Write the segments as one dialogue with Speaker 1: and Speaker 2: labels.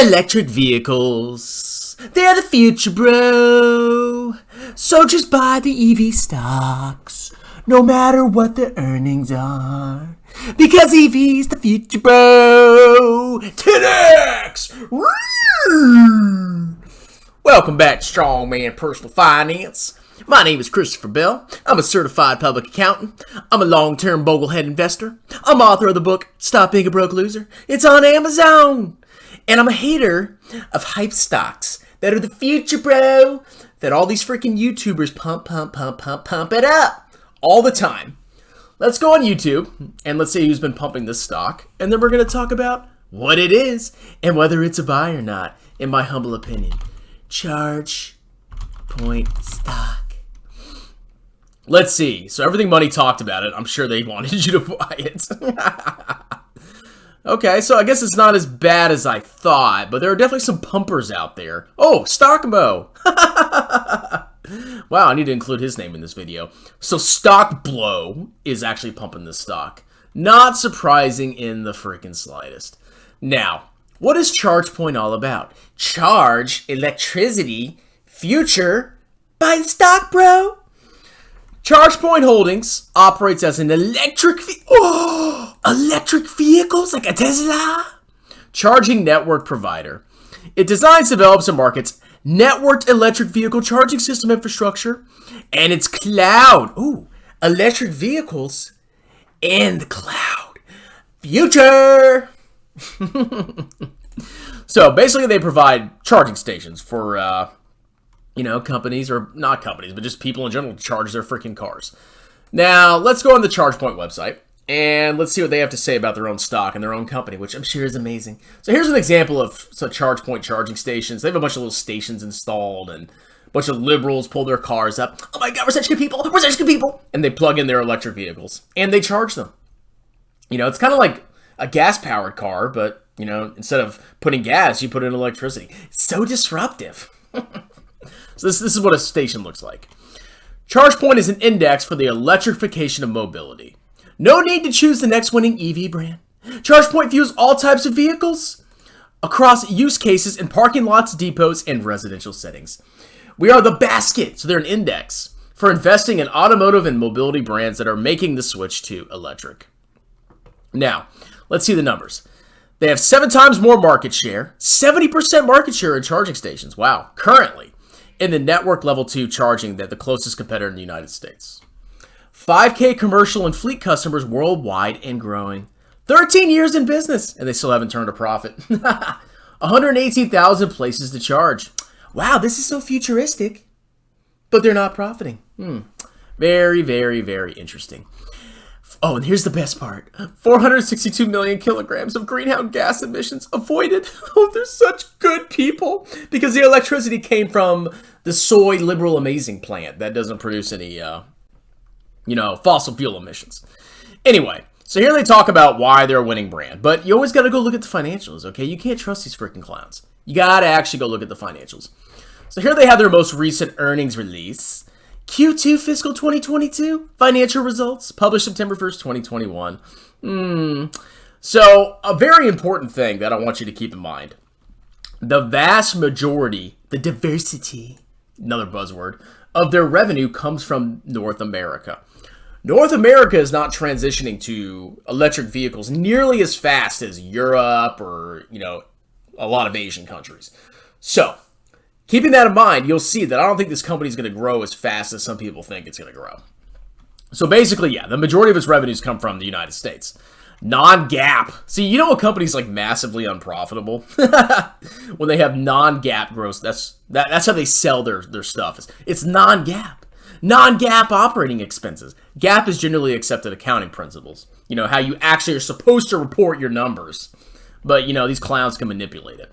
Speaker 1: Electric vehicles, they're the future, bro. So just buy the EV stocks, no matter what the earnings are. Because EV's the future, bro. 10X! Woo! Welcome back to Strongman Personal Finance. My name is Christopher Bell. I'm a certified public accountant. I'm a long-term boglehead investor. I'm author of the book, Stop Being a Broke Loser. It's on Amazon. And I'm a hater of hype stocks that are the future, bro. That all these freaking YouTubers pump it up all the time. Let's go on YouTube and let's see who's been pumping this stock. And then we're going to talk about what it is and whether it's a buy or not, in my humble opinion. ChargePoint stock. Let's see. So everything Money talked about it. I'm sure they wanted you to buy it. Okay, so I guess it's not as bad as I thought, but there are definitely some pumpers out there. Oh, Stockmo. Wow, I need to include his name in this video. So Stock BLO is actually pumping this stock. Not surprising in the freaking slightest. Now, what is ChargePoint all about? Charge electricity future by the stock, bro. ChargePoint Holdings operates as an electric vehicles like a Tesla charging network provider. It designs, develops, and markets networked electric vehicle charging system infrastructure and its cloud. Electric vehicles and the cloud. Future! So basically they provide charging stations for, companies, or not companies, but just people in general to charge their freaking cars. Now, let's go on the ChargePoint website, and let's see what they have to say about their own stock and their own company, which I'm sure is amazing. So here's an example of some ChargePoint charging stations. They have a bunch of little stations installed, and a bunch of liberals pull their cars up. Oh my God, we're such good people! We're such good people! And they plug in their electric vehicles, and they charge them. It's kind of like a gas-powered car, but, instead of putting gas, you put in electricity. It's so disruptive. So this is what a station looks like. ChargePoint is an index for the electrification of mobility. No need to choose the next winning EV brand. ChargePoint views all types of vehicles across use cases in parking lots, depots, and residential settings. We are the basket, so they're an index, for investing in automotive and mobility brands that are making the switch to electric. Now, let's see the numbers. They have 7 times more market share, 70% market share in charging stations. Wow, currently. In the network level 2 charging than the closest competitor in the United States. 5K commercial and fleet customers worldwide and growing. 13 years in business, and they still haven't turned a profit. 118,000 places to charge. Wow, this is so futuristic. But they're not profiting. Very, very, very interesting. Oh, and here's the best part. 462 million kilograms of greenhouse gas emissions avoided. Oh, they're such good people. Because the electricity came from the soy liberal amazing plant that doesn't produce any, fossil fuel emissions. Anyway, so here they talk about why they're a winning brand. But you always got to go look at the financials, okay? You can't trust these freaking clowns. You got to actually go look at the financials. So here they have their most recent earnings release. Q2 fiscal 2022 financial results published September 1st, 2021. So a very important thing that I want you to keep in mind. The vast majority, the diversity, another buzzword, of their revenue comes from North America. North America is not transitioning to electric vehicles nearly as fast as Europe or, a lot of Asian countries. So, keeping that in mind, you'll see that I don't think this company is going to grow as fast as some people think it's going to grow. So basically, yeah, the majority of its revenues come from the United States. Non-GAAP. See, a company's like massively unprofitable when they have non-GAAP gross. That's how they sell their stuff. It's non-GAAP. Non-GAAP operating expenses. GAAP is generally accepted accounting principles. How you actually are supposed to report your numbers. But, these clowns can manipulate it.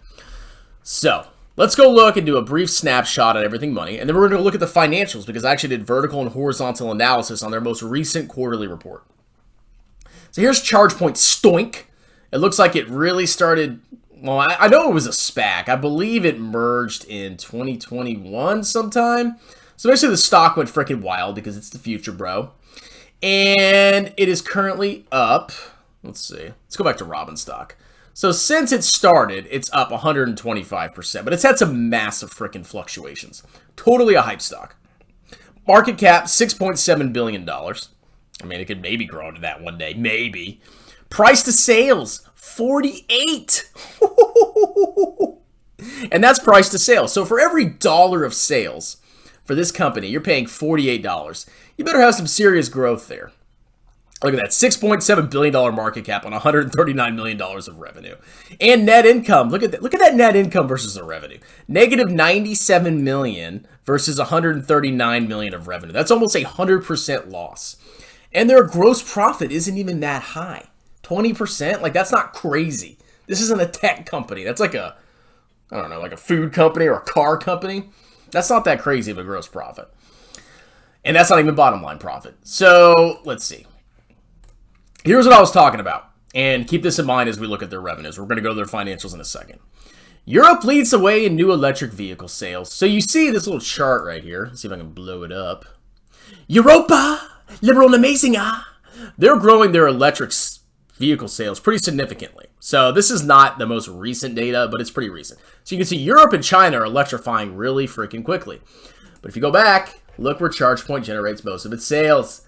Speaker 1: So, let's go look and do a brief snapshot at Everything Money, and then we're going to look at the financials because I actually did vertical and horizontal analysis on their most recent quarterly report. So here's ChargePoint STOINK. It looks like it really started, well, I know it was a SPAC. I believe it merged in 2021 sometime. So basically the stock went freaking wild because it's the future, bro. And it is currently up. Let's see. Let's go back to Robin stock. So since it started, it's up 125%, but it's had some massive freaking fluctuations. Totally a hype stock. Market cap, $6.7 billion. I mean, it could maybe grow into that one day. Maybe. Price to sales, 48. And that's price to sales. So for every dollar of sales for this company, you're paying $48. You better have some serious growth there. Look at that, $6.7 billion market cap on $139 million of revenue. And net income, look at that net income versus the revenue. Negative $97 million versus $139 million of revenue. That's almost a 100% loss. And their gross profit isn't even that high. 20%, like that's not crazy. This isn't a tech company. That's like a, I don't know, like a food company or a car company. That's not that crazy of a gross profit. And that's not even bottom line profit. So let's see. Here's what I was talking about, and keep this in mind as we look at their revenues. We're going to go to their financials in a second. Europe leads the way in new electric vehicle sales. So you see this little chart right here. Let's see if I can blow it up. Europa, liberal and amazing. They're growing their electric vehicle sales pretty significantly. So this is not the most recent data, but it's pretty recent. So you can see Europe and China are electrifying really freaking quickly. But if you go back, look where ChargePoint generates most of its sales.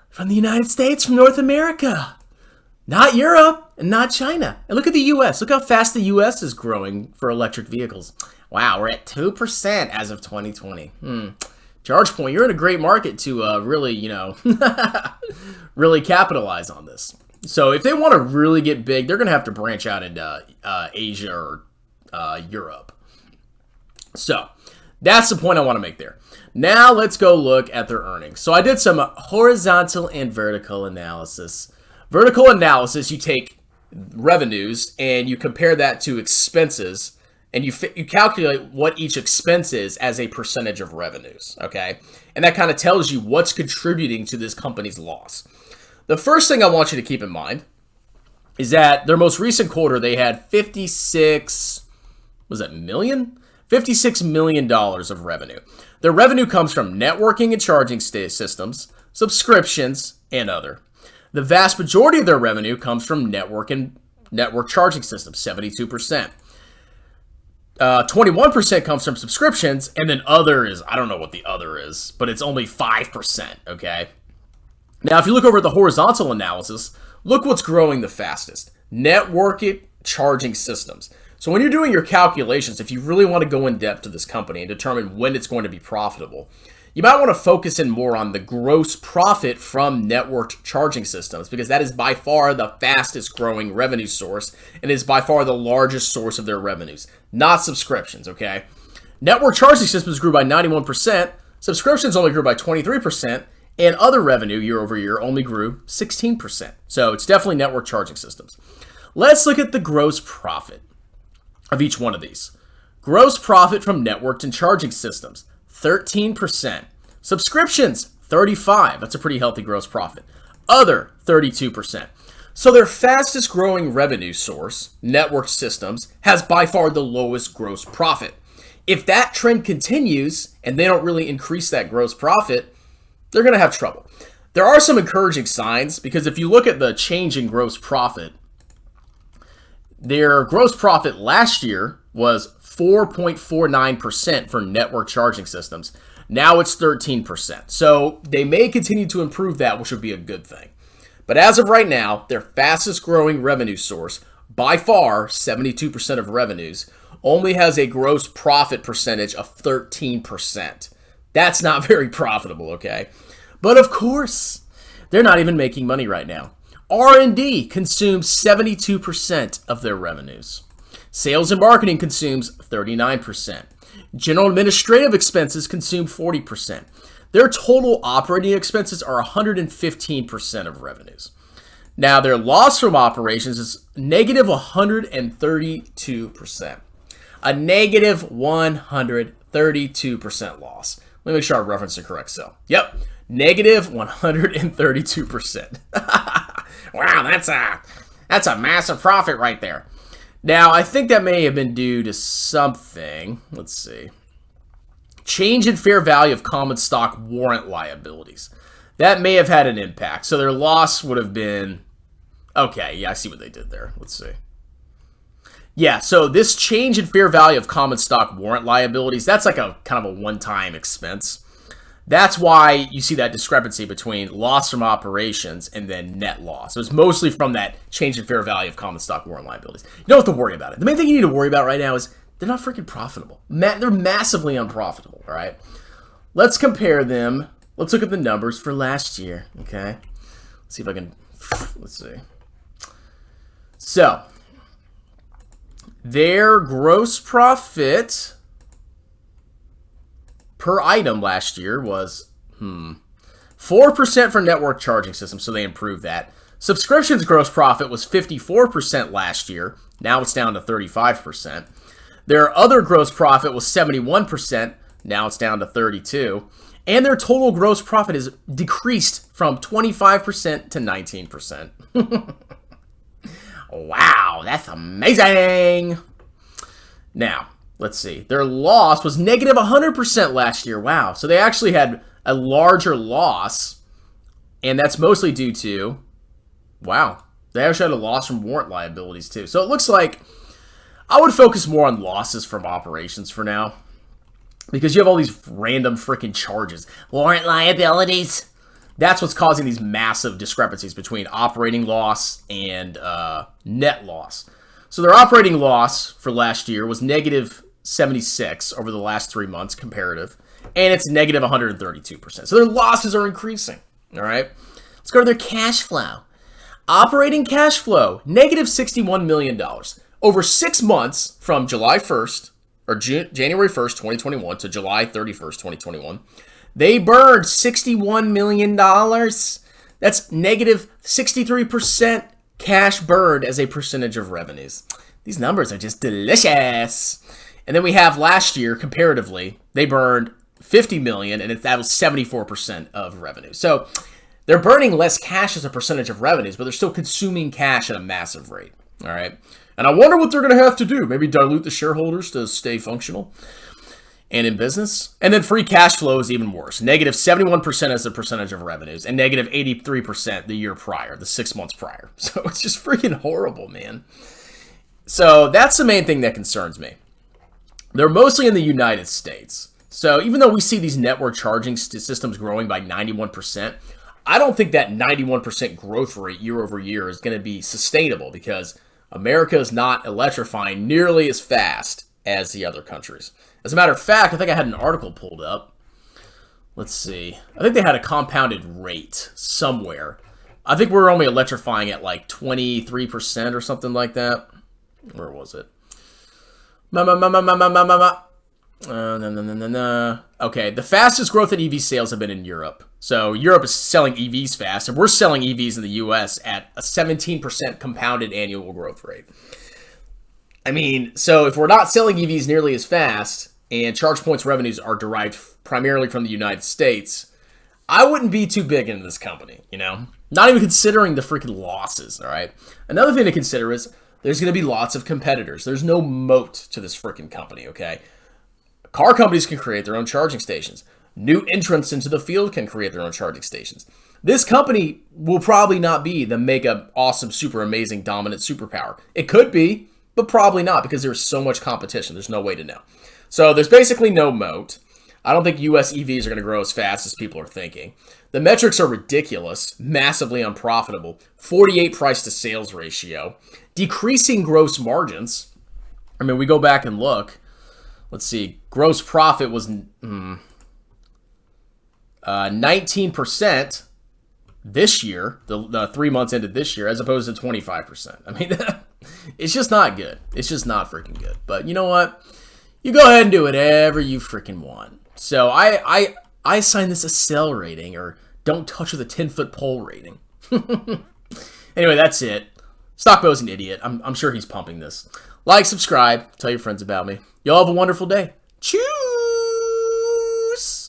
Speaker 1: From the United States, from North America. Not Europe and not China. And look at the U.S. Look how fast the U.S. is growing for electric vehicles. Wow, we're at 2% as of 2020. ChargePoint, you're in a great market to really, really capitalize on this. So if they want to really get big, they're going to have to branch out into Asia or Europe. So that's the point I want to make there. Now let's go look at their earnings. So I did some horizontal and vertical analysis. Vertical analysis, you take revenues and you compare that to expenses, and you calculate what each expense is as a percentage of revenues, okay? And that kind of tells you what's contributing to this company's loss. The first thing I want you to keep in mind is that their most recent quarter, they had $56 million of revenue. Their revenue comes from networking and charging systems, subscriptions, and other. The vast majority of their revenue comes from network charging systems, 72%. 21% comes from subscriptions, and then other is, I don't know what the other is, but it's only 5%, okay? Now, if you look over at the horizontal analysis, look what's growing the fastest. Network charging systems. So when you're doing your calculations, if you really want to go in depth to this company and determine when it's going to be profitable, you might want to focus in more on the gross profit from networked charging systems, because that is by far the fastest growing revenue source and is by far the largest source of their revenues, not subscriptions, okay? Network charging systems grew by 91%, subscriptions only grew by 23%, and other revenue year over year only grew 16%. So it's definitely network charging systems. Let's look at the gross profit of each one of these. Gross profit from networked and charging systems, 13%. Subscriptions, 35%. That's a pretty healthy gross profit. Other, 32%. So their fastest growing revenue source, network systems, has by far the lowest gross profit. If that trend continues and they don't really increase that gross profit, they're going to have trouble. There are some encouraging signs, because if you look at the change in gross profit, their gross profit last year was 4.49% for network charging systems. Now it's 13%. So they may continue to improve that, which would be a good thing. But as of right now, their fastest growing revenue source, by far 72% of revenues, only has a gross profit percentage of 13%. That's not very profitable, okay? But of course, they're not even making money right now. R&D consumes 72% of their revenues. Sales and marketing consumes 39%. General administrative expenses consume 40%. Their total operating expenses are 115% of revenues. Now, their loss from operations is negative 132%. A negative 132% loss. Let me make sure I reference the correct cell. Yep, negative 132%. Wow, that's a massive profit right there. Now, I think that may have been due to something. Let's see. Change in fair value of common stock warrant liabilities. That may have had an impact. So their loss would have been... Okay, yeah, I see what they did there. Let's see. Yeah, so this change in fair value of common stock warrant liabilities, that's like a kind of a one-time expense. That's why you see that discrepancy between loss from operations and then net loss. So it's mostly from that change in fair value of common stock warrant liabilities. You don't have to worry about it. The main thing you need to worry about right now is they're not freaking profitable. They're massively unprofitable, all right? Let's compare them. Let's look at the numbers for last year, okay? Let's see if I can, let's see. So, their gross profit per item last year was 4% for network charging systems, so they improved that. Subscriptions gross profit was 54% last year. Now it's down to 35%. Their other gross profit was 71%. Now it's down to 32%. And their total gross profit is decreased from 25% to 19%. Wow, that's amazing. Now, let's see. Their loss was negative 100% last year. Wow. So they actually had a larger loss. And that's mostly due to, wow, they actually had a loss from warrant liabilities too. So it looks like I would focus more on losses from operations for now. Because you have all these random freaking charges. Warrant liabilities. That's what's causing these massive discrepancies between operating loss and net loss. So their operating loss for last year was negative 76 over the last 3 months comparative. And it's negative 132%. So their losses are increasing. All right. Let's go to their cash flow. Operating cash flow, negative $61 million. Over 6 months from July 1st, or January 1st, 2021 to July 31st, 2021, they burned $61 million. That's negative 63% cash burned as a percentage of revenues. These numbers are just delicious. And then we have last year, comparatively, they burned $50 million, and that was 74% of revenue. So they're burning less cash as a percentage of revenues, but they're still consuming cash at a massive rate. All right. And I wonder what they're going to have to do. Maybe dilute the shareholders to stay functional and in business. And then free cash flow is even worse. Negative 71% as a percentage of revenues and negative 83% the year prior, the 6 months prior. So it's just freaking horrible, man. So that's the main thing that concerns me. They're mostly in the United States. So even though we see these network charging systems growing by 91%, I don't think that 91% growth rate year over year is going to be sustainable because America is not electrifying nearly as fast as the other countries. As a matter of fact, I think I had an article pulled up. Let's see. I think they had a compounded rate somewhere. I think we're only electrifying at like 23% or something like that. Where was it? Okay, the fastest growth in EV sales have been in Europe. So Europe is selling EVs fast, and we're selling EVs in the US at a 17% compounded annual growth rate. I mean, so if we're not selling EVs nearly as fast, and ChargePoint's revenues are derived primarily from the United States, I wouldn't be too big into this company, you know? Not even considering the freaking losses, all right? Another thing to consider is there's going to be lots of competitors. There's no moat to this freaking company, okay? Car companies can create their own charging stations. New entrants into the field can create their own charging stations. This company will probably not be the mega, awesome, super amazing, dominant superpower. It could be, but probably not because there's so much competition. There's no way to know. So there's basically no moat. I don't think US EVs are going to grow as fast as people are thinking. The metrics are ridiculous, massively unprofitable, 48 price to sales ratio, decreasing gross margins. I mean, we go back and look. Let's see. Gross profit was 19% this year, the 3 months ended this year, as opposed to 25%. I mean, it's just not good. It's just not freaking good. But you know what? You go ahead and do whatever you freaking want. So I assign this a sell rating, or don't touch with a 10-foot pole rating. Anyway, that's it. Stockbo's an idiot. I'm sure he's pumping this. Like, subscribe, tell your friends about me. Y'all have a wonderful day. Cheers!